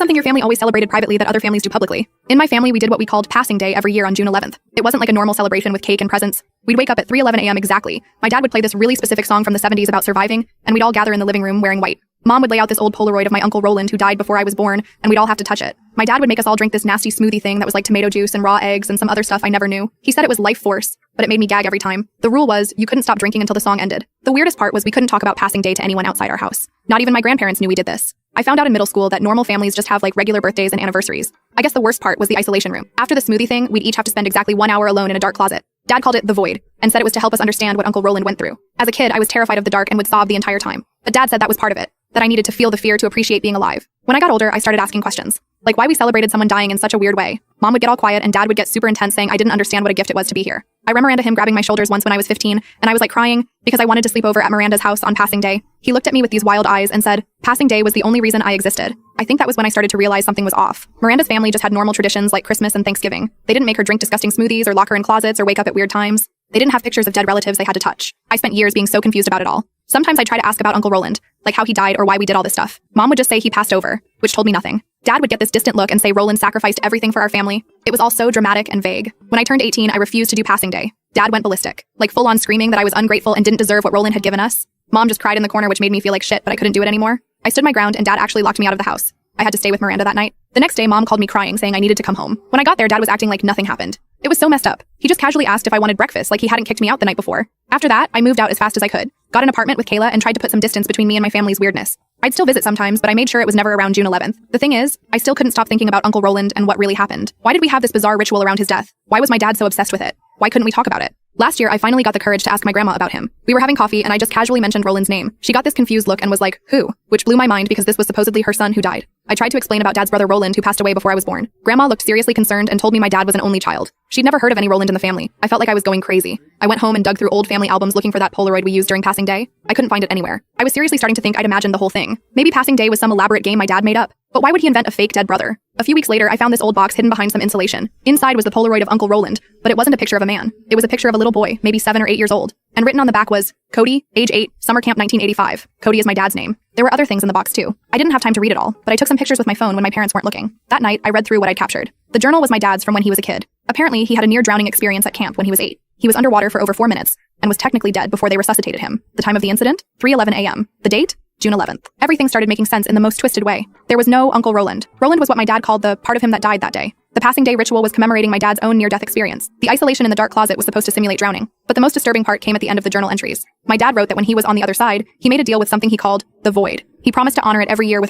something your family always celebrated privately that other families do publicly? In my family, we did what we called Passing Day every year on June 11th. It wasn't like a normal celebration with cake and presents. We'd wake up at 3:11 a.m. exactly. My dad would play this really specific song from the 70s about surviving, and we'd all gather in the living room wearing white. Mom would lay out this old Polaroid of my Uncle Roland who died before I was born, and we'd all have to touch it. My dad would make us all drink this nasty smoothie thing that was like tomato juice and raw eggs and some other stuff I never knew. He said it was life force, but it made me gag every time. The rule was, you couldn't stop drinking until the song ended. The weirdest part was we couldn't talk about Passing Day to anyone outside our house. Not even my grandparents knew we did this. I found out in middle school that normal families just have like regular birthdays and anniversaries. I guess the worst part was the isolation room. After the smoothie thing, we'd each have to spend exactly 1 hour alone in a dark closet. Dad called it the void, and said it was to help us understand what Uncle Roland went through. As a kid, I was terrified of the dark and would sob the entire time. But Dad said that was part of it, that I needed to feel the fear to appreciate being alive. When I got older, I started asking questions. Like why we celebrated someone dying in such a weird way. Mom would get all quiet and Dad would get super intense saying I didn't understand what a gift it was to be here. I remember him grabbing my shoulders once when I was 15, and I was like crying because I wanted to sleep over at Miranda's house on Passing Day. He looked at me with these wild eyes and said, Passing Day was the only reason I existed. I think that was when I started to realize something was off. Miranda's family just had normal traditions like Christmas and Thanksgiving. They didn't make her drink disgusting smoothies or lock her in closets or wake up at weird times. They didn't have pictures of dead relatives they had to touch. I spent years being so confused about it all. Sometimes I'd try to ask about Uncle Roland, like how he died or why we did all this stuff. Mom would just say he passed over, which told me nothing. Dad would get this distant look and say Roland sacrificed everything for our family. It was all so dramatic and vague. When I turned 18, I refused to do Passing Day. Dad went ballistic, like full on screaming that I was ungrateful and didn't deserve what Roland had given us. Mom just cried in the corner, which made me feel like shit, but I couldn't do it anymore. I stood my ground and Dad actually locked me out of the house. I had to stay with Miranda that night. The next day, Mom called me crying, saying I needed to come home. When I got there, Dad was acting like nothing happened. It was so messed up. He just casually asked if I wanted breakfast, like he hadn't kicked me out the night before. After that, I moved out as fast as I could, got an apartment with Kayla, and tried to put some distance between me and my family's weirdness. I'd still visit sometimes, but I made sure it was never around June 11th. The thing is, I still couldn't stop thinking about Uncle Roland and what really happened. Why did we have this bizarre ritual around his death? Why was my dad so obsessed with it? Why couldn't we talk about it? Last year, I finally got the courage to ask my grandma about him. We were having coffee, and I just casually mentioned Roland's name. She got this confused look and was like, who? Which blew my mind because this was supposedly her son who died. I tried to explain about Dad's brother Roland who passed away before I was born. Grandma looked seriously concerned and told me my dad was an only child. She'd never heard of any Roland in the family. I felt like I was going crazy. I went home and dug through old family albums looking for that Polaroid we used during Passing Day. I couldn't find it anywhere. I was seriously starting to think I'd imagined the whole thing. Maybe Passing Day was some elaborate game my dad made up. But why would he invent a fake dead brother? A few weeks later, I found this old box hidden behind some insulation. Inside was the Polaroid of Uncle Roland, but it wasn't a picture of a man. It was a picture of a little boy, maybe 7 or 8 years old. And written on the back was, Cody, age 8, summer camp 1985. Cody is my dad's name. There were other things in the box too. I didn't have time to read it all, but I took some pictures with my phone when my parents weren't looking. That night, I read through what I'd captured. The journal was my dad's from when he was a kid. Apparently, he had a near-drowning experience at camp when he was 8. He was underwater for over 4 minutes, and was technically dead before they resuscitated him. The time of the incident? 3:11 a.m. The date? June 11th. Everything started making sense in the most twisted way. There was no Uncle Roland. Roland was what my dad called the part of him that died that day. The Passing Day ritual was commemorating my dad's own near-death experience. The isolation in the dark closet was supposed to simulate drowning. But the most disturbing part came at the end of the journal entries. My dad wrote that when he was on the other side, he made a deal with something he called the void. He promised to honor it every year with a